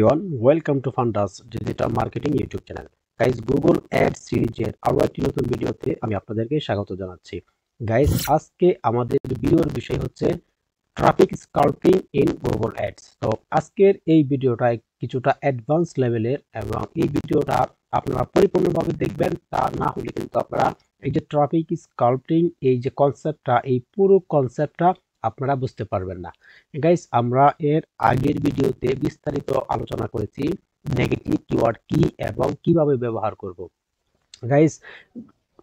Everyone, welcome to ফান্ডাস digital marketing YouTube channel. Guys, Google ad সিরিজের আরো একটি নতুন ভিডিওতে আমি আপনাদেরকে স্বাগত জানাচ্ছি। গাইস, আজকে আমাদের ভিডিওর বিষয় হচ্ছে traffic scalping in Google ads. তো আজকের এই ভিডিওটা কিছুটা অ্যাডভান্স লেভেলের এবং এই ভিডিওটা আপনারা পরিপূর্ণভাবে দেখবেন। তা না হলে কিন্তু আপনারা এই যে ট্রাফিক স্কাল্পিং এই যে কনসেপ্টটা, এই পুরো কনসেপ্টটা আপনারা বুঝতে পারবেন না। গাইস, আমরা এর আগের ভিডিওতে বিস্তারিত আলোচনা করেছি নেগেটিভ কিওয়ার্ড কি এবং কিভাবে ব্যবহার করব। গাইস,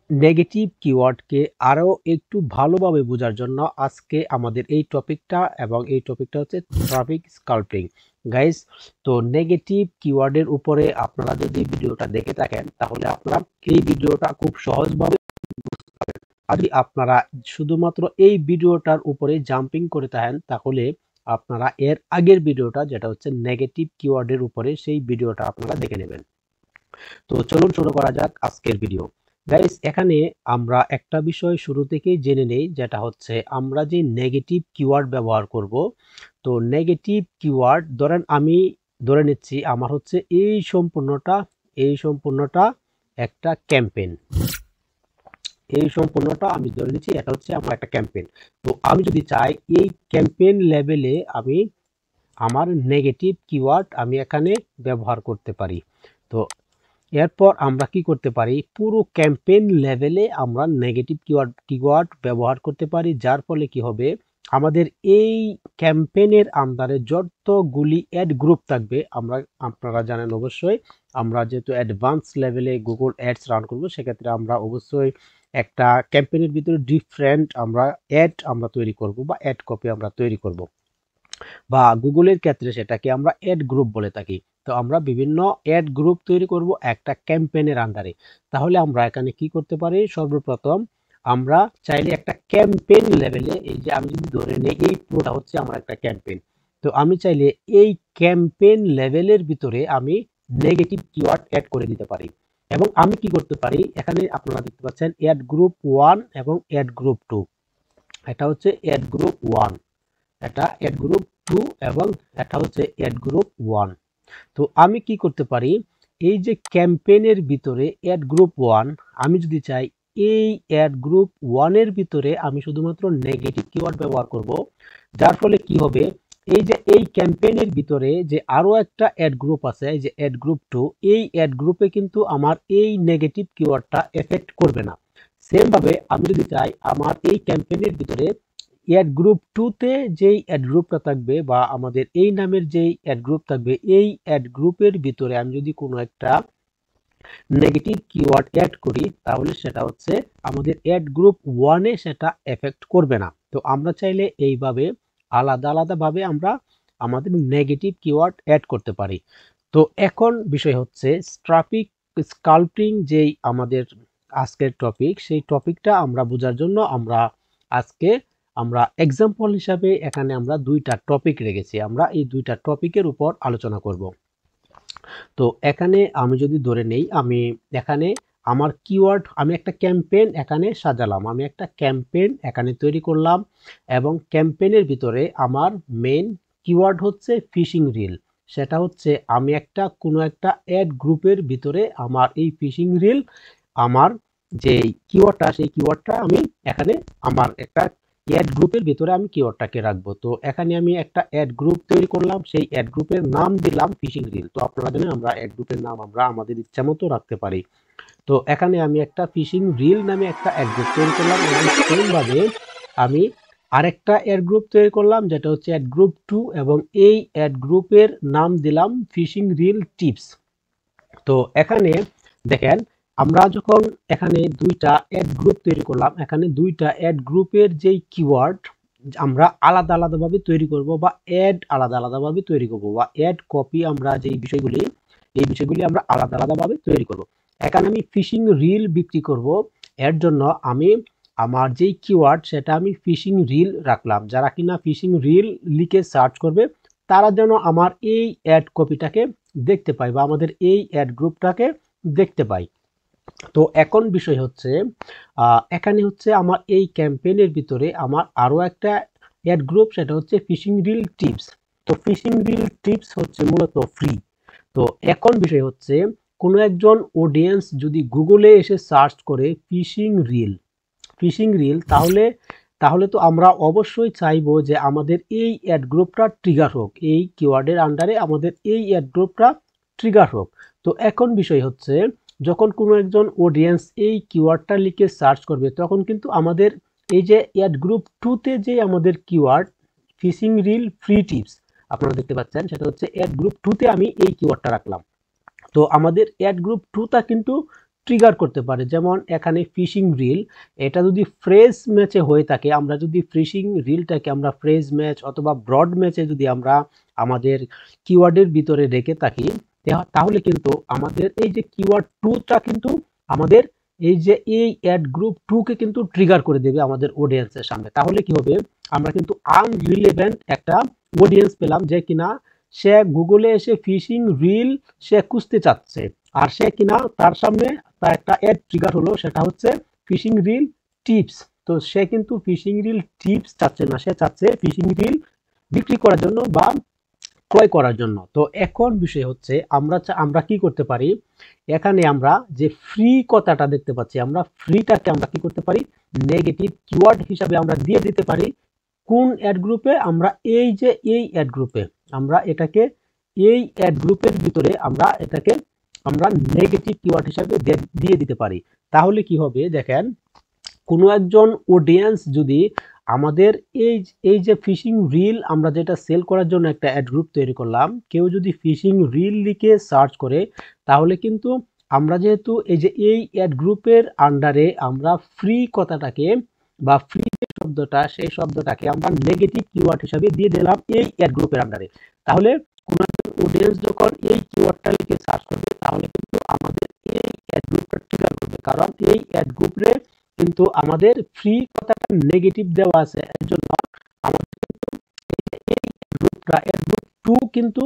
নেগেটিভ কিওয়ার্ডকে আরো একটু ভালোভাবে বোঝার জন্য আজকে আমাদের এই টপিকটা, এবং এই টপিকটা হচ্ছে ট্রাফিক স্কাল্পিং। গাইস, তো নেগেটিভ কিওয়ার্ডের উপরে আপনারা যদি ভিডিওটা দেখে থাকেন তাহলে আপনারা এই ভিডিওটা খুব সহজভাবে বুঝতে পারবেন। আর যদি আপনারা শুধুমাত্র এই ভিডিওটার উপরে জাম্পিং করে থাকেন তাহলে আপনারা এর আগের ভিডিওটা, যেটা হচ্ছে নেগেটিভ কিওয়ার্ডের উপরে, সেই ভিডিওটা আপনারা দেখে নেবেন। তো চলুন শুরু করা যাক আজকের ভিডিও। গাইস, এখানে আমরা একটা বিষয় শুরু থেকেই জেনে নেই, যেটা হচ্ছে আমরা যে নেগেটিভ কিওয়ার্ড ব্যবহার করব। তো নেগেটিভ কিওয়ার্ড ধরেন আমি ধরে নিচ্ছি আমার হচ্ছে এই সম্পূর্ণটা একটা ক্যাম্পেইন। এই সম্পূর্ণটা আমি ধরে নিচ্ছি এটা হচ্ছে আমার একটা ক্যাম্পেইন। তো আমি যদি চাই এই ক্যাম্পেইন লেভেলে আমি আমার নেগেটিভ কিওয়ার্ড আমি এখানে ব্যবহার করতে পারি। তো এরপর আমরা কি করতে পারি, পুরো ক্যাম্পেইন লেভেলে আমরা নেগেটিভ কিওয়ার্ড ব্যবহার করতে পারি, যার ফলে কি হবে, আমাদের এই ক্যাম্পেইনের আন্ডারে যতগুলি অ্যাড গ্রুপ থাকবে, আপনারা জানেন অবশ্যই আমরা যেহেতু অ্যাডভান্স লেভেলে গুগল অ্যাডস রান করব, সেক্ষেত্রে আমরা অবশ্যই একটা ক্যাম্পেইনের ভিতরে ডিফারেন্ট আমরা তৈরি করব বা অ্যাড কপি আমরা তৈরি করব, বা গুগলের ক্ষেত্রে সেটাকে আমরা অ্যাড গ্রুপ বলে থাকি। তো আমরা বিভিন্ন অ্যাড গ্রুপ তৈরি করব একটা ক্যাম্পেইনের আন্ডারে। তাহলে আমরা এখানে কি করতে পারি, সর্বপ্রথম আমরা চাইলে একটা ক্যাম্পেইন লেভেলে, এই যে আমি যদি ধরে নিই এই পুরোটা হচ্ছে আমার একটা ক্যাম্পেইন, তো আমি চাইলে এই ক্যাম্পেইন লেভেলের ভিতরে আমি নেগেটিভ কিওয়ার্ড অ্যাড করে দিতে পারি। এবং আমি কি করতে পারি, এখানে আপনারা দেখতে পাচ্ছেন অ্যাড গ্রুপ 1 এবং অ্যাড গ্রুপ 2। এটা হচ্ছে অ্যাড গ্রুপ 1, এটা অ্যাড গ্রুপ 2 এবং এটা হচ্ছে অ্যাড গ্রুপ 1। তো আমি কি করতে পারি, এই যে ক্যাম্পেইনের ভিতরে অ্যাড গ্রুপ 1, আমি যদি চাই এই অ্যাড গ্রুপ 1 এর ভিতরে আমি শুধুমাত্র নেগেটিভ কিওয়ার্ড ব্যবহার করব, যার ফলে কি হবে, এই যে এই ক্যাম্পেইনের ভিতরে যে আরো একটা অ্যাড গ্রুপ আছে, এই যে অ্যাড গ্রুপ 2, এই অ্যাড গ্রুপে কিন্তু আমার এই নেগেটিভ কিওয়ার্ডটা এফেক্ট করবে না। সেম ভাবে আমি যদি চাই আমার এই ক্যাম্পেইনের ভিতরে অ্যাড গ্রুপ 2 তে যেই অ্যাড গ্রুপটা থাকবে, বা আমাদের এই নামের যেই অ্যাড গ্রুপ থাকবে, এই অ্যাড গ্রুপের ভিতরে আমি যদি কোনো একটা নেগেটিভ কিওয়ার্ড অ্যাড করি, তাহলে সেটা হচ্ছে আমাদের অ্যাড গ্রুপ 1 এ সেটা এফেক্ট করবে না। তো আমরা চাইলে এইভাবে আলাদা ভাবে আমরা আমাদের নেগেটিভ কিওয়ার্ড অ্যাড করতে পারি। তো এখন বিষয় হচ্ছে ট্রাফিক স্কাল্পিং, যেই আমাদের আজকের টপিক, সেই টপিকটা আমরা বোঝার জন্য আমরা এক্সাম্পল হিসাবে এখানে আমরা দুইটা টপিক রেখেছি। আমরা এই দুইটা টপিকের উপর আলোচনা করব। তো এখানে আমি যদি ধরে নেই, আমি এখানে আমার কিওয়ার্ড, আমি একটা ক্যাম্পেইন এখানে সাজালাম, আমি একটা ক্যাম্পেইন এখানে তৈরি করলাম, এবং ক্যাম্পেইনের ভিতরে আমার মেইন কিওয়ার্ড হচ্ছে ফিশিং রিল। সেটা হচ্ছে আমি কোনো একটা অ্যাড গ্রুপের ভিতরে আমার এই ফিশিং রিল, আমার যে কিওয়ার্ডটা, সেই কিওয়ার্ডটা আমি এখানে আমার একটা অ্যাড গ্রুপের ভিতরে আমি কিওয়ার্ডটাকে রাখবো। তো এখানে আমি একটা অ্যাড গ্রুপ তৈরি করলাম, সেই অ্যাড গ্রুপের নাম দিলাম ফিশিং রিল। তো আপনারা জানেন আমরা অ্যাড গ্রুপের নাম আমরা আমাদের ইচ্ছা মতো রাখতে পারি। তো এখানে আমি একটা ফিশিং রিল নামে একটা অ্যাড গ্রুপ তৈরি করলাম, এবং সেম ভাবে আমি আরেকটা অ্যাড গ্রুপ তৈরি করলাম, যেটা হচ্ছে অ্যাড গ্রুপ 2, এবং এই অ্যাড গ্রুপের নাম দিলাম ফিশিং রিল টিপস। তো এখানে দেখেন, আমরা যখন এখানে দুইটা অ্যাড গ্রুপ তৈরি করলাম, এখানে দুইটা অ্যাড গ্রুপের যেই কিওয়ার্ড আমরা আলাদাভাবে তৈরি করব, বা অ্যাড আলাদাভাবে তৈরি করব, বা অ্যাড কপি আমরা এই বিষয়গুলি আমরা আলাদাভাবে তৈরি করব। এখানে আমি ফিশিং রিল বিক্রি করব, এর জন্য আমি আমার যেই কিওয়ার্ড সেটা আমি ফিশিং রিল রাখলাম। যারা কিনা ফিশিং রিল লিখে সার্চ করবে, তারা যেন আমার এই অ্যাড কপিটাকে দেখতে পাই, বা আমাদের এই অ্যাড গ্রুপটাকে দেখতে পাই। তো এখন বিষয় হচ্ছে, এখানে হচ্ছে আমার এই ক্যাম্পেইনের ভিতরে আমার আরো একটা অ্যাড গ্রুপ, সেটা হচ্ছে ফিশিং রিল টিপস। তো ফিশিং রিল টিপস হচ্ছে মূলত ফ্রি, তো এখন বিষয় হচ্ছে কোনো একজন অডিয়েন্স যদি গুগলে এসে সার্চ করে ফিশিং রিল তাহলে তাহলে তো আমরা অবশ্যই চাইবো যে আমাদের এই অ্যাড গ্রুপটা ট্রিগার হোক, এই কিওয়ার্ডের আন্ডারে আমাদের এই অ্যাড গ্রুপটা ট্রিগার হোক। তো এখন বিষয় হচ্ছে যখন কোনো একজন অডিয়েন্স এই কিওয়ার্ডটা লিখে সার্চ করবে তখন কিন্তু আমাদের এই যে অ্যাড গ্রুপ 2তে যে আমাদের keyword fishing reel free tips আপনারা দেখতে পাচ্ছেন, সেটা হচ্ছে অ্যাড গ্রুপ 2তে আমি এই কিওয়ার্ডটা রাখলাম। তো আমাদের অ্যাড গ্রুপ 2টা কিন্তু ট্রিগার করতে পারে। যেমন এখানে ফিশিং রিল, এটা যদি ফ্রেজ ম্যাচে হয়ে থাকে, আমরা যদি ফিশিং রিলটাকে আমরা ফ্রেজ ম্যাচ অথবা ব্রড ম্যাচে যদি আমরা আমাদের কিওয়ার্ডের ভিতরে রেখে থাকি, তাহলে কিন্তু আমাদের এই যে কিওয়ার্ড 2টা কিন্তু আমাদের এই অ্যাড গ্রুপ 2কে কিন্তু ট্রিগার করে দেবে আমাদের অডিয়েন্সের সামনে। তাহলে কি হবে, আমরা কিন্তু আনরিলেভেন্ট একটা অডিয়েন্স পেলাম যে কিনা সে গুগলে এসে ফিশিং রিল সে খুঁজতে চাচ্ছে, আর সে কিনা তার সামনে তার একটা অ্যাড ট্রিগার হলো, সেটা হচ্ছে ফিশিং রিল টিপস। তো সে কিন্তু ফিশিং রিল টিপস চাচ্ছে না, সে চাচ্ছে ফিশিং রিল বিক্রি করার জন্য বা ক্রয় করার জন্য। তো এখন বিষয় হচ্ছে আমরা কি করতে পারি, এখানে আমরা যে ফ্রি কথাটা দেখতে পাচ্ছি, আমরা ফ্রিটাকে আমরা কি করতে পারি, নেগেটিভ কিওয়ার্ড হিসাবে আমরা দিয়ে দিতে পারি। কোন অ্যাড গ্রুপে, আমরা এই যে এই অ্যাড গ্রুপে আমরা এটাকে এই অ্যাড গ্রুপের ভিতরে আমরা নেগেটিভ কিওয়ার্ড হিসাবে দিয়ে দিতে পারি। তাহলে কি হবে দেখেন, কোনো একজন অডিয়েন্স যদি আমাদের এই যে ফিশিং রিল আমরা যেটা সেল করার জন্য একটা অ্যাড গ্রুপ তৈরি করলাম, কেউ যদি ফিশিং রিল লিখে সার্চ করে, তাহলে কিন্তু আমরা যেহেতু এই অ্যাড গ্রুপের আন্ডারে আমরা ফ্রি কথাটাকে বা ফ্রি যে শব্দটা, সেই শব্দটাকে আমরা নেগেটিভ কিওয়ার্ড হিসাবে দিয়ে দিলাম এই অ্যাড গ্রুপের আন্ডারে। তাহলে কোনো একজন অডিয়েন্স যখন এই কিওয়ার্ডটা লিখে সার্চ করবে, তাহলে কিন্তু আমাদের এই অ্যাড গ্রুপটা ট্রিগার করবে, কারণ এই অ্যাড গ্রুপে কিন্তু আমাদের ফ্রি কথাটা নেগেটিভ দেওয়া আছে। এর জন্য আমাদের কিন্তু এই গ্রুপটা অ্যাড গ্রুপ 2 কিন্তু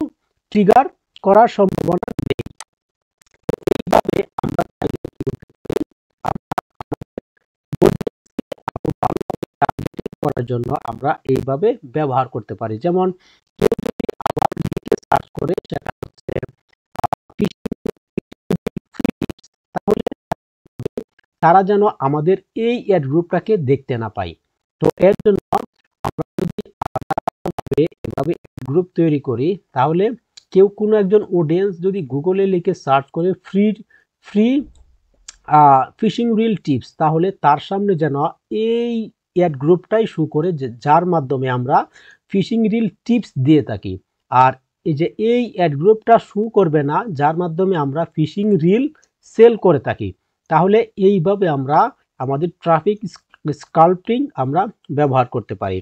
ট্রিগার করার সম্ভাবনা নেই। এইভাবে আমরা চাইলে কি করতে পারি, আমরা টার্গেটিং করার জন্য আমরা এইভাবে ব্যবহার করতে পারি। যেমন কেউ যদি আবার লিখে সার্চ করে সেটা হচ্ছে তাহলে তারা যেন আমাদের এই অ্যাড গ্রুপটাকে দেখতে না পায়। তো এর জন্য আমরা যদি এভাবে গ্রুপ তৈরি করি, তাহলে কেউ কোনো একজন অডিয়েন্স যদি গুগলে লিখে সার্চ করে ফ্রি ফিশিং রিল টিপস, তাহলে তার সামনে যেন এই অ্যাড গ্রুপটাই শো করে, যার মাধ্যমে আমরা ফিশিং রিল টিপস দিয়ে থাকি। আর এই অ্যাড গ্রুপটা শো করবে না যার মাধ্যমে আমরা ফিশিং রিল সেল করে থাকি। তাহলে এইভাবে আমরা আমাদের ট্রাফিক স্কাল্পটিং আমরা ব্যবহার করতে পারি।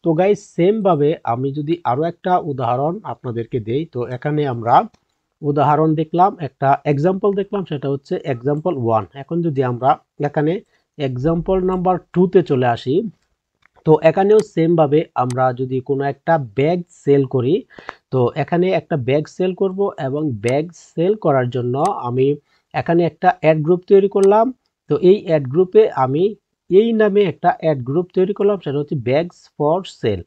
তো গাইস, সেম ভাবে আমি যদি আরো একটা উদাহরণ আপনাদেরকে দেই, তো এখানে আমরা উদাহরণ দেখলাম, একটা এক্সাম্পল দেখলাম, সেটা হচ্ছে এক্সাম্পল 1। এখন যদি আমরা এখানে এক্সাম্পল নাম্বার 2তে চলে আসি, তো এখানেও সেম ভাবে আমরা যদি কোনো একটা ব্যাগ সেল করি, তো এখানে একটা ব্যাগ সেল করব, এবং ব্যাগ সেল করার জন্য আমি এখানে একটা অ্যাড গ্রুপ তৈরি করলাম। তো এই অ্যাড গ্রুপে আমি এই নামে একটা অ্যাড গ্রুপ তৈরি করলাম, সেটা হচ্ছে ব্যাগস ফর সেল।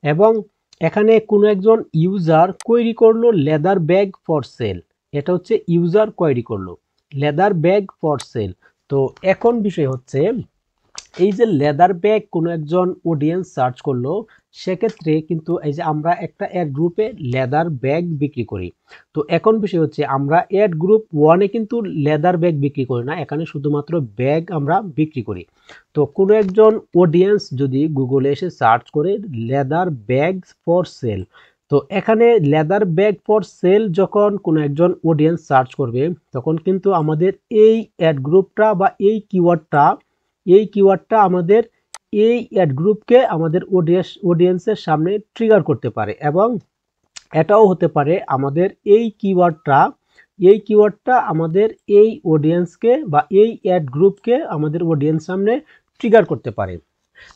এবং এখানে কোনো একজন ইউজার কোয়েরি করলো লেদার ব্যাগ ফর সেল, এটা হচ্ছে ইউজার কোয়েরি করলো লেদার ব্যাগ ফর সেল। তো এখন বিষয় হচ্ছে, এই যে লেদার ব্যাগ কোনো একজন অডিয়েন্স সার্চ করলো, সেক্ষেত্রে কিন্তু এই যে আমরা একটা অ্যাড গ্রুপে লেদার ব্যাগ বিক্রি করি। তো এখন বিষয় হচ্ছে, আমরা অ্যাড গ্রুপ 1-এ কিন্তু লেদার ব্যাগ বিক্রি করি না, এখানে শুধুমাত্র ব্যাগ আমরা বিক্রি করি। তো কোনো একজন অডিয়েন্স যদি গুগলে এসে সার্চ করে লেদার ব্যাগ ফর সেল, তো এখানে লেদার ব্যাগ ফর সেল যখন কোনো একজন অডিয়েন্স সার্চ করবে, তখন কিন্তু আমাদের এই অ্যাড গ্রুপটা বা এই কিওয়ার্ডটা আমাদের এই অ্যাড গ্রুপকে আমাদের অডিয়েন্সের সামনে ট্রিগার করতে পারে। এবং এটাও হতে পারে আমাদের এই কিওয়ার্ডটা আমাদের এই অডিয়েন্সকে বা এই অ্যাড গ্রুপকে আমাদের অডিয়েন্স সামনে ট্রিগার করতে পারে।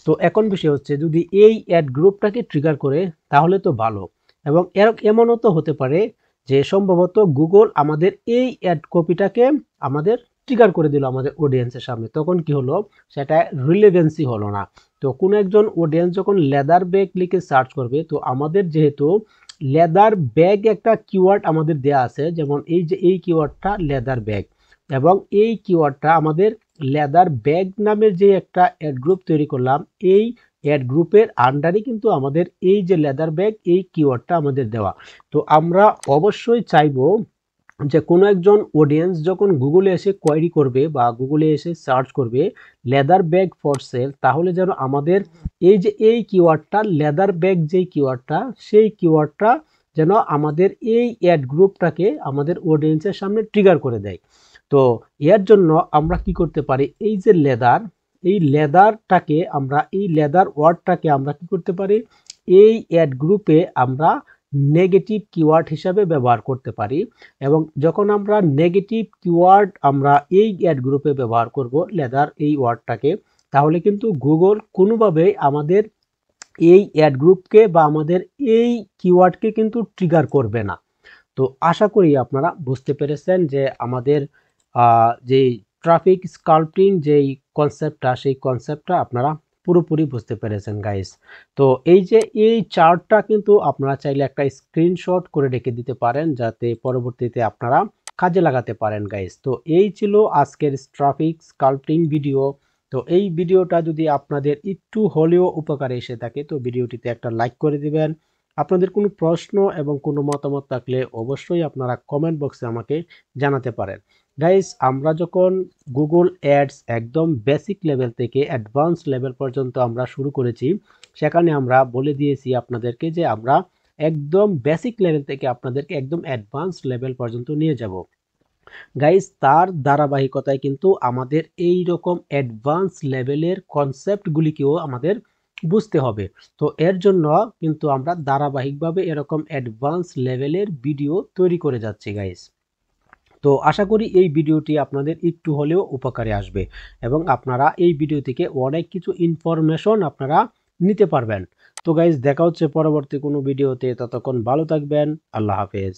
তো এখন বিষয় হচ্ছে, যদি এই অ্যাড গ্রুপটাকে ট্রিগার করে তাহলে তো ভালো, এবং এমনও তো হতে পারে যে সম্ভবত গুগল আমাদের এই অ্যাড কপিটাকে আমাদের ট্রিগার করে দিল আমাদের অডিয়েন্সের সামনে, তখন কি হলো, সেটা রিলেভেন্সি হলো না। তো কোনো একজন অডিয়েন্স যখন লেদার ব্যাগ লিখে সার্চ করবে, তো আমাদের যেহেতু লেদার ব্যাগ একটা কিওয়ার্ড আমাদের দেয়া আছে, যেমন এই যে এই কিওয়ার্ডটা লেদার ব্যাগ, এবং এই কিওয়ার্ডটা আমাদের লেদার ব্যাগ নামের যে একটা অ্যাড গ্রুপ তৈরি করলাম, এই অ্যাড গ্রুপের আন্ডারে কিন্তু আমাদের এই যে লেদার ব্যাগ এই কিওয়ার্ডটা আমাদের দেওয়া। তো আমরা অবশ্যই চাইবো যে কোনো একজন অডিয়েন্স যখন গুগলে এসে কোয়েরি করবে বা গুগলে এসে সার্চ করবে লেদার ব্যাগ ফর সেল, তাহলে যেন আমাদের এই যে এই কিওয়ার্ডটা লেদার ব্যাগ যেই কিওয়ার্ডটা, সেই কিওয়ার্ডটা যেন আমাদের এই অ্যাড গ্রুপটাকে আমাদের অডিয়েন্সের সামনে ট্রিগার করে দেয়। তো এর জন্য আমরা কি করতে পারি, এই যে লেদার, এই লেদারটাকে আমরা, এই লেদার ওয়ার্ডটাকে আমরা কি করতে পারি, এই অ্যাড গ্রুপে আমরা নেগেটিভ কিওয়ার্ড হিসাবে ব্যবহার করতে পারি। এবং যখন আমরা নেগেটিভ কিওয়ার্ড আমরা এই অ্যাড গ্রুপে ব্যবহার করব লেদার এই ওয়ার্ডটাকে, তাহলে কিন্তু গুগল কোনোভাবেই আমাদের এই অ্যাড গ্রুপকে বা আমাদের এই কিওয়ার্ডকে কিন্তু ট্রিগার করবে না। তো আশা করি আপনারা বুঝতে পেরেছেন যে আমাদের যেই ট্রাফিক স্কাল্পটিং যেই কনসেপ্টটা, সেই কনসেপ্টটা আপনারা পুরোপুরি বুঝতে পেরেছেন গাইস। তো এই যে এই চার্টটা কিন্তু আপনারা চাইলে একটা স্ক্রিনশট করে রেখে দিতে পারেন, যাতে পরবর্তীতে আপনারা কাজে লাগাতে পারেন গাইস। তো এই ছিল আজকের ট্রাফিক স্কাল্পটিং ভিডিও। তো এই ভিডিওটা যদি আপনাদের একটু হলেও উপকারে এসে থাকে, তো ভিডিওটিতে একটা লাইক করে দিবেন। আপনাদের কোনো প্রশ্ন এবং কোনো মতামত থাকলে অবশ্যই আপনারা কমেন্ট বক্সে আমাকে জানাতে পারেন। গাইস, আমরা যখন গুগল অ্যাডস একদম বেসিক লেভেল থেকে অ্যাডভান্স লেভেল পর্যন্ত আমরা শুরু করেছি, সেখানে আমরা বলে দিয়েছি আপনাদেরকে যে আমরা একদম বেসিক লেভেল থেকে আপনাদেরকে একদম অ্যাডভান্স লেভেল পর্যন্ত নিয়ে যাব। গাইস, তার ধারাবাহিকতায় কিন্তু আমাদের এই রকম অ্যাডভান্স লেভেলের কনসেপ্টগুলিকেও আমাদের বুঝতে হবে। তো এর জন্য কিন্তু আমরা ধারাবাহিকভাবে এরকম অ্যাডভান্স লেভেলের ভিডিও তৈরি করে যাচ্ছি গাইস। তো আশা করি এই ভিডিওটি আপনাদের একটু হলেও উপকারে আসবে এবং আপনারা এই ভিডিও থেকে অনেক কিছু ইনফরমেশন আপনারা নিতে পারবেন। তো গাইস, দেখা হচ্ছে পরবর্তী কোনো ভিডিওতে, ততক্ষণ ভালো থাকবেন। আল্লাহ হাফেজ।